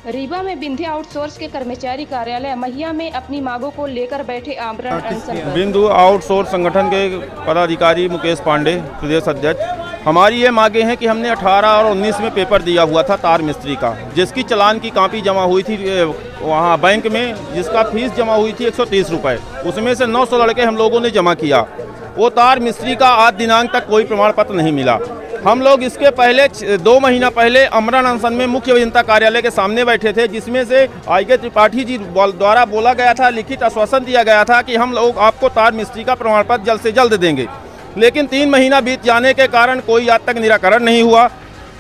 रीवा में विंध्या आउटसोर्स के कर्मचारी कार्यालय महिया में अपनी मांगों को लेकर बैठे आमरण अनशन पर। बिंदु आउटसोर्स संगठन के पदाधिकारी मुकेश पांडे, प्रदेश अध्यक्ष। हमारी ये मांगे हैं कि हमने 18 और 19 में पेपर दिया हुआ था तार मिस्त्री का, जिसकी चालान की कॉपी जमा हुई थी वहाँ बैंक में, जिसका फीस जमा हुई थी 130 रुपये। उसमें से 900 लड़के हम लोगों ने जमा किया। वो तार मिस्त्री का आज दिनांक तक कोई प्रमाण पत्र नहीं मिला। हम लोग इसके पहले 2 महीना पहले आमरण अनशन में मुख्य अभियंता कार्यालय के सामने बैठे थे, जिसमें से आईके त्रिपाठी जी द्वारा बोला गया था, लिखित आश्वासन दिया गया था कि हम लोग आपको तार मिस्त्री का प्रमाण पत्र जल्द से जल्द देंगे। लेकिन 3 महीना बीत जाने के कारण कोई आज तक निराकरण नहीं हुआ।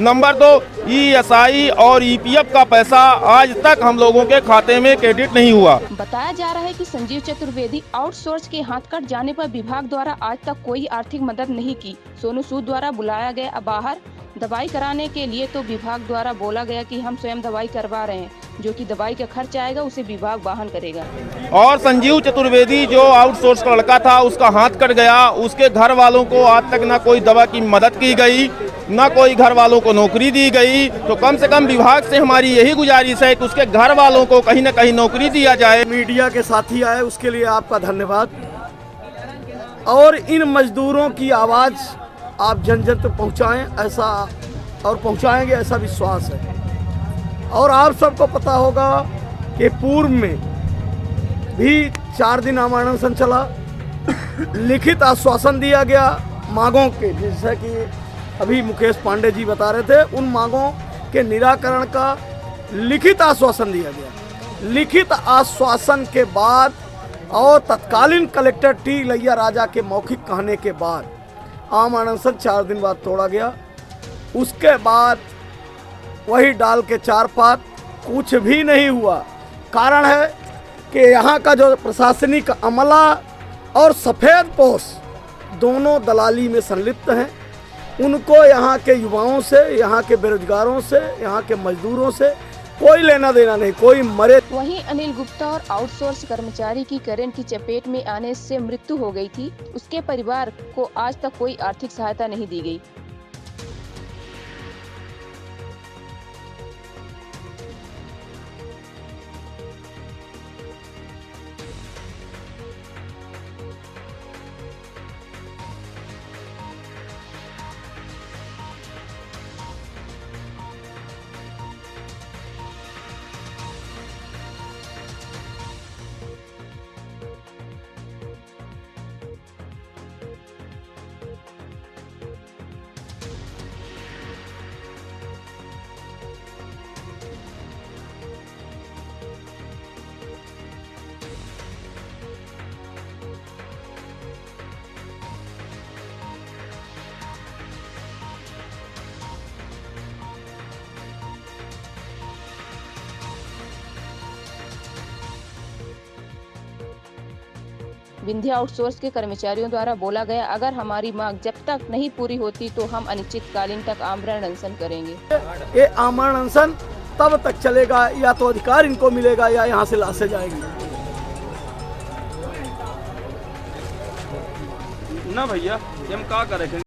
नंबर 2, ESI और EPF का पैसा आज तक हम लोगों के खाते में क्रेडिट नहीं हुआ। बताया जा रहा है कि संजीव चतुर्वेदी आउटसोर्स के हाथ कट जाने पर विभाग द्वारा आज तक कोई आर्थिक मदद नहीं की। सोनू सूद द्वारा बुलाया गया बाहर दवाई कराने के लिए, तो विभाग द्वारा बोला गया कि हम स्वयं दवाई करवा रहे हैं, जो कि दवाई का खर्च आएगा उसे विभाग वाहन करेगा। और संजीव चतुर्वेदी जो आउटसोर्स का लड़का था, उसका हाथ कट गया। उसके घर वालों को आज तक ना कोई दवा की मदद की गई, ना कोई घर वालों को नौकरी दी गई। तो कम से कम विभाग से हमारी यही गुजारिश है कि उसके घर वालों को कहीं न कहीं नौकरी दिया जाए। मीडिया के साथी आए उसके लिए आपका धन्यवाद। और इन मजदूरों की आवाज़ आप जन जन तक पहुँचाएँ, ऐसा और पहुँचाएंगे ऐसा विश्वास है। और आप सबको पता होगा कि पूर्व में भी 4 दिन आमरण अनशन चला, लिखित आश्वासन दिया गया मांगों के, जैसे कि अभी मुकेश पांडे जी बता रहे थे, उन मांगों के निराकरण का लिखित आश्वासन दिया गया। लिखित आश्वासन के बाद और तत्कालीन कलेक्टर टी लैया राजा के मौखिक कहने के बाद आमरण अनशन 4 दिन बाद तोड़ा गया। उसके बाद वही डाल के 4 पात, कुछ भी नहीं हुआ। कारण है कि यहाँ का जो प्रशासनिक अमला और सफ़ेद पोश दोनों दलाली में संलिप्त हैं। उनको यहाँ के युवाओं से, यहाँ के बेरोजगारों से, यहाँ के मजदूरों से कोई लेना देना नहीं, कोई मरे। वहीं अनिल गुप्ता और आउटसोर्स कर्मचारी की करंट की चपेट में आने से मृत्यु हो गई थी। उसके परिवार को आज तक कोई आर्थिक सहायता नहीं दी गई। विंध्या आउटसोर्स के कर्मचारियों द्वारा बोला गया, अगर हमारी मांग जब तक नहीं पूरी होती तो हम अनिश्चितकालीन तक आमरण अनशन करेंगे। ये आमरण अनशन तब तक चलेगा या तो अधिकार इनको मिलेगा या यहाँ से लाशें जाएंगी। ना भैया, हम क्या करें।